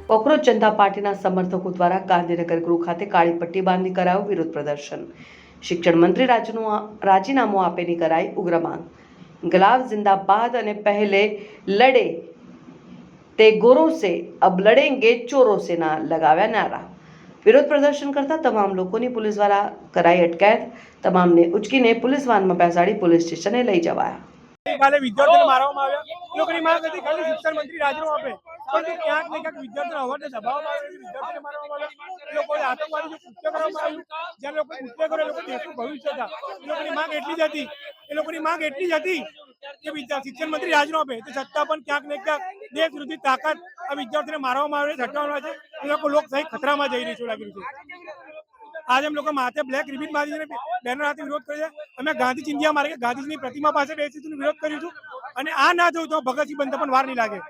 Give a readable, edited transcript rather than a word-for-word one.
Cockroach જનતા પાર્ટીના સમર્થકો દ્વારા ગાંધીનગર ગૃહ ખાતે કાળી પટ્ટી બાંધી કરાયું વિરોધ પ્રદર્શન। શિક્ષણ મંત્રી રાજીનામું આપેની કરાઈ ઉગ્ર માંગ। गुलाब जिंदाबाद અને पहले लड़े ते गोरों से अब लड़ेंगे चोरों से ना लगाव्या नारा। विरोध प्रदर्शन करता તમામ લોકોની પોલીસ દ્વારા કરાઈ અટકાયત। તમામને ઉચકીને પોલીસ વાનમાં બેસાડી પોલીસ સ્ટેશને લઈ જવાયા। કાલે વિદ્યાર્થીઓને મારવામાં આવ્યા। લોકોની માંગ હતી ખાલી શિક્ષણ મંત્રી રાજીનામું આપે, પરંતુ ક્યાંક ને ક્યાંક વિદ્યાર્થીઓના અવાજને દબાવવામાં આવે, વિદ્યાર્થીઓને મારવામાં આવ્યા। લોકોએ આતંકવાદી જે કૃત્ય કરવામાં આવ્યું, જ્યારે લોકો કૃત્ય કરે, લોકો દેશનું ભવિષ્ય હતા, એ લોકોની માંગ એટલી જ હતી, કે શિક્ષણ મંત્રી રાજીનામું આપે। તે છતાં પણ ક્યાંક ને ક્યાંક દેશ વિરોધી તાકાત આ વિદ્યાર્થીઓને મારવામાં આવે છે, ઝટકાવવામાં આવે છે। એ લોકો લોકશાહી ખતરામાં જઈ રહી છે લાગી રહ્યું છે। આજે અમે લોકો માથે બ્લેક રિબિન બાંધીને બેનર સાથે વિરોધ કર્યો છે। અમે ગાંધી ચિંધ્યા માર્ગે ગાંધીજીની પ્રતિમા પાસે બેસીશું, વિરોધ કરીશું, અને આ ના થયું તો ભગતસિંહ બંધ પણ વાર નહીં લાગે।